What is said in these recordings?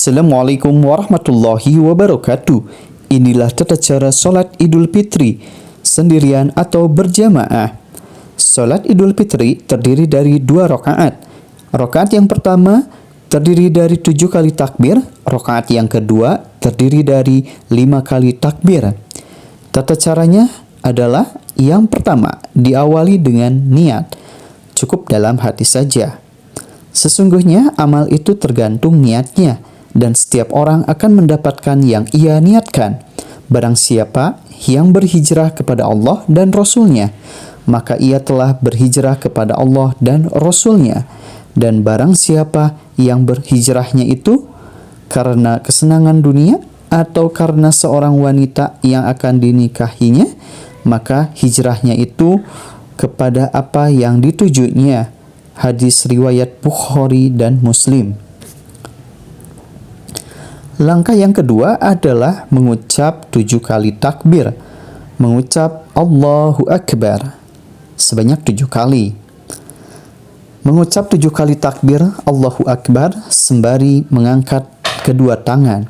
Assalamualaikum warahmatullahi wabarakatuh. Inilah tata cara sholat Idul Fitri, sendirian atau berjamaah. Sholat Idul Fitri terdiri dari 2 rakaat. Rakaat yang pertama terdiri dari 7 kali takbir. Rakaat yang kedua terdiri dari 5 kali takbir. Tata caranya adalah yang pertama diawali dengan niat. Cukup dalam hati saja. Sesungguhnya amal itu tergantung niatnya, dan setiap orang akan mendapatkan yang ia niatkan. Barang siapa yang berhijrah kepada Allah dan Rasul-Nya, maka ia telah berhijrah kepada Allah dan Rasul-Nya. Dan barang siapa yang berhijrahnya itu karena kesenangan dunia atau karena seorang wanita yang akan dinikahinya, maka hijrahnya itu kepada apa yang ditujunya. Hadis riwayat Bukhari dan Muslim. Langkah yang kedua adalah mengucap 7 kali takbir. Mengucap Allahu Akbar sebanyak 7 kali. Mengucap 7 kali takbir Allahu Akbar sembari mengangkat kedua tangan.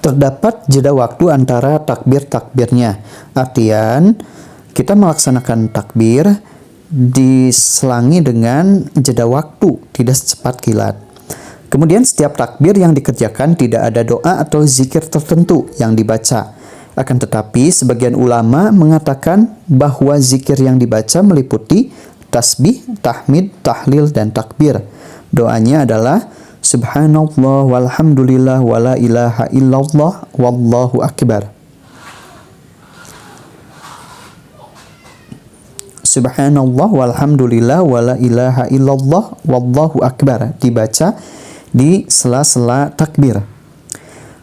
Terdapat jeda waktu antara takbir-takbirnya. Artian, kita melaksanakan takbir diselangi dengan jeda waktu, tidak secepat kilat. Kemudian setiap takbir yang dikerjakan tidak ada doa atau zikir tertentu yang dibaca. Akan tetapi sebagian ulama mengatakan bahwa zikir yang dibaca meliputi tasbih, tahmid, tahlil, dan takbir. Doanya adalah Subhanallah walhamdulillah wala ilaha illallah wallahu akbar. Subhanallah walhamdulillah wala ilaha illallah wallahu akbar dibaca di sela-sela takbir.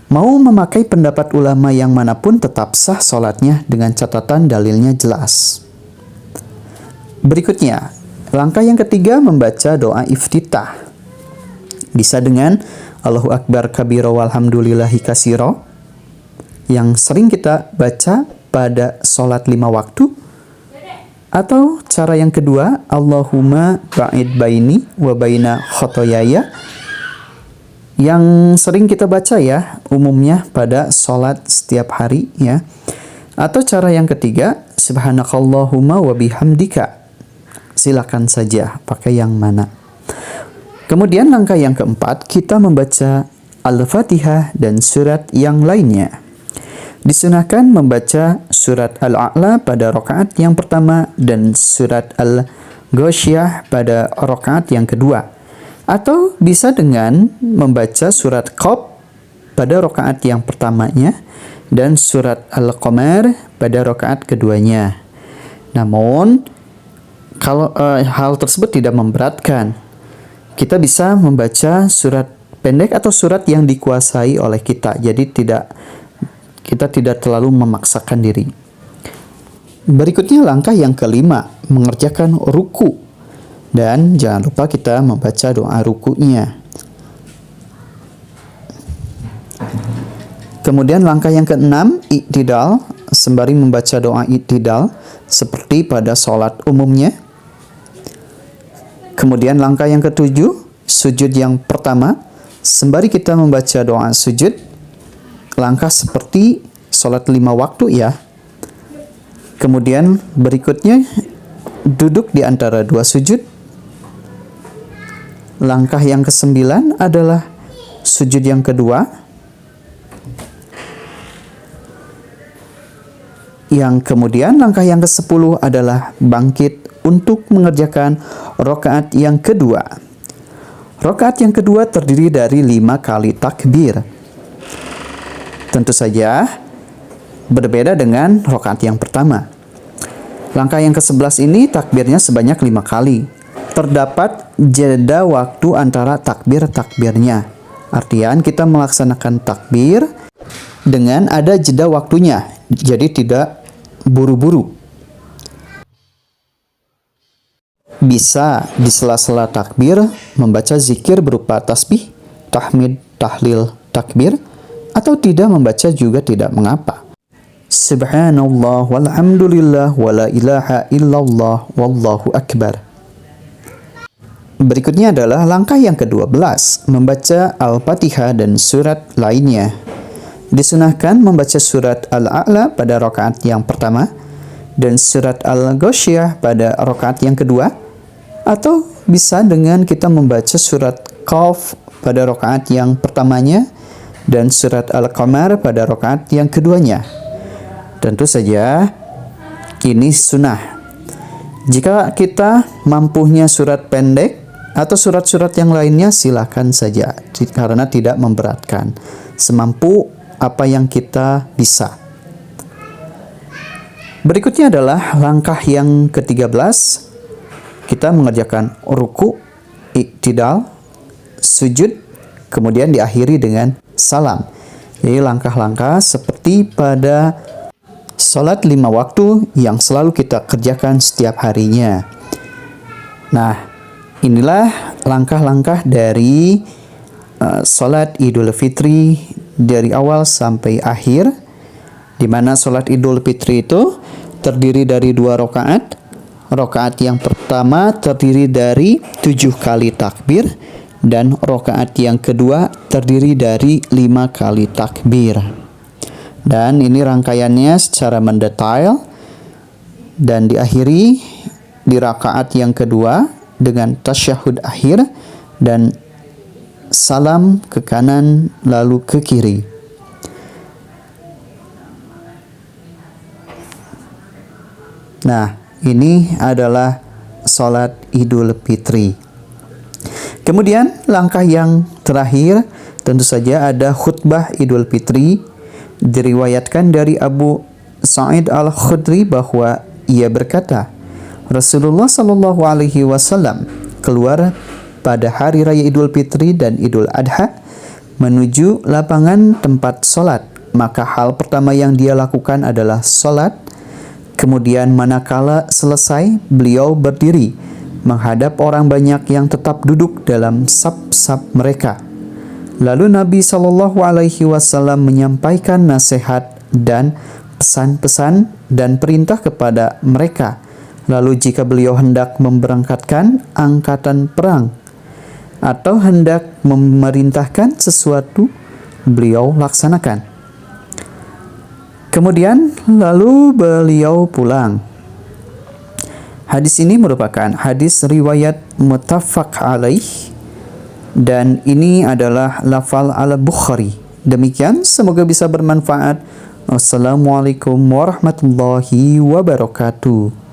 Mau memakai pendapat ulama yang manapun tetap sah sholatnya dengan catatan dalilnya jelas. Berikutnya, langkah yang ketiga membaca doa iftitah. Bisa dengan Allahu Akbar kabira walhamdulillahi kasiro yang sering kita baca pada sholat 5 waktu. Atau cara yang kedua, Allahumma ba'id baini wa baina khotoyaya, yang sering kita baca ya, umumnya pada sholat setiap hari ya. Atau cara yang ketiga, subhanakallahumma wa bihamdika. Silakan saja pakai yang mana. Kemudian langkah yang keempat, kita membaca Al-Fatihah dan surat yang lainnya. Disunahkan membaca surat Al-A'la pada rakaat yang pertama dan surat Al-Ghasyiyah pada rakaat yang kedua. Atau bisa dengan membaca surat Qaf pada rakaat yang pertamanya dan surat Al-Qamar pada rakaat keduanya. Namun, kalau hal tersebut tidak memberatkan, kita bisa membaca surat pendek atau surat yang dikuasai oleh kita. Jadi kita tidak terlalu memaksakan diri. Berikutnya langkah yang kelima, mengerjakan ruku. Dan jangan lupa kita membaca doa rukunya. Kemudian langkah yang keenam, i'tidal, sembari membaca doa i'tidal seperti pada sholat umumnya. Kemudian langkah yang ketujuh, sujud yang pertama, sembari kita membaca doa sujud. Langkah seperti sholat 5 waktu ya. Kemudian berikutnya duduk di antara 2 sujud. Langkah yang ke-9 adalah sujud yang kedua. Yang kemudian langkah yang ke-10 adalah bangkit untuk mengerjakan rakaat yang kedua. Rakaat yang kedua terdiri dari 5 kali takbir. Tentu saja berbeda dengan rakaat yang pertama. Langkah yang ke-11 ini takbirnya sebanyak 5 kali. Terdapat jeda waktu antara takbir-takbirnya. Artian kita melaksanakan takbir dengan ada jeda waktunya. Jadi tidak buru-buru. Bisa di sela-sela takbir membaca zikir berupa tasbih, tahmid, tahlil, takbir, atau tidak membaca juga tidak mengapa. Subhanallah walhamdulillah wala ilaha illallah wallahu akbar. Berikutnya adalah langkah yang ke-12, membaca Al-Fatihah dan surat lainnya. Disunahkan membaca surat Al-A'la pada rakaat yang pertama dan surat Al-Ghasyiyah pada rakaat yang kedua, atau bisa dengan kita membaca surat Qaf pada rakaat yang pertamanya dan surat Al-Qamar pada rakaat yang keduanya. Tentu saja ini sunnah. Jika kita mampunya surat pendek atau surat-surat yang lainnya, silakan saja karena tidak memberatkan. Semampu apa yang kita bisa. Berikutnya adalah langkah yang ke-13. Kita mengerjakan ruku, i'tidal, sujud, kemudian diakhiri dengan salam. Jadi langkah-langkah seperti pada sholat 5 waktu yang selalu kita kerjakan setiap harinya. Nah, inilah langkah-langkah dari sholat Idul Fitri dari awal sampai akhir, di mana sholat Idul Fitri itu terdiri dari 2 rakaat. Rakaat yang pertama terdiri dari 7 kali takbir, dan rakaat yang kedua terdiri dari 5 kali takbir. Dan ini rangkaiannya secara mendetail, dan diakhiri di rakaat yang kedua dengan tasyahud akhir dan salam ke kanan lalu ke kiri. Nah, ini adalah sholat Idul Fitri. Kemudian langkah yang terakhir tentu saja ada khutbah Idul Fitri. Diriwayatkan dari Abu Sa'id Al-Khudri bahwa ia berkata, Rasulullah Shallallahu Alaihi Wasallam keluar pada hari raya Idul Fitri dan Idul Adha menuju lapangan tempat sholat. Maka hal pertama yang dia lakukan adalah sholat. Kemudian manakala selesai, beliau berdiri menghadap orang banyak yang tetap duduk dalam saf-saf mereka. Lalu Nabi Shallallahu Alaihi Wasallam menyampaikan nasihat dan pesan-pesan dan perintah kepada mereka. Lalu jika beliau hendak memberangkatkan angkatan perang atau hendak memerintahkan sesuatu, beliau laksanakan. Kemudian lalu beliau pulang. Hadis ini merupakan hadis riwayat muttafaq alaih, dan ini adalah lafal al-Bukhari. Demikian, semoga bisa bermanfaat. Wassalamualaikum warahmatullahi wabarakatuh.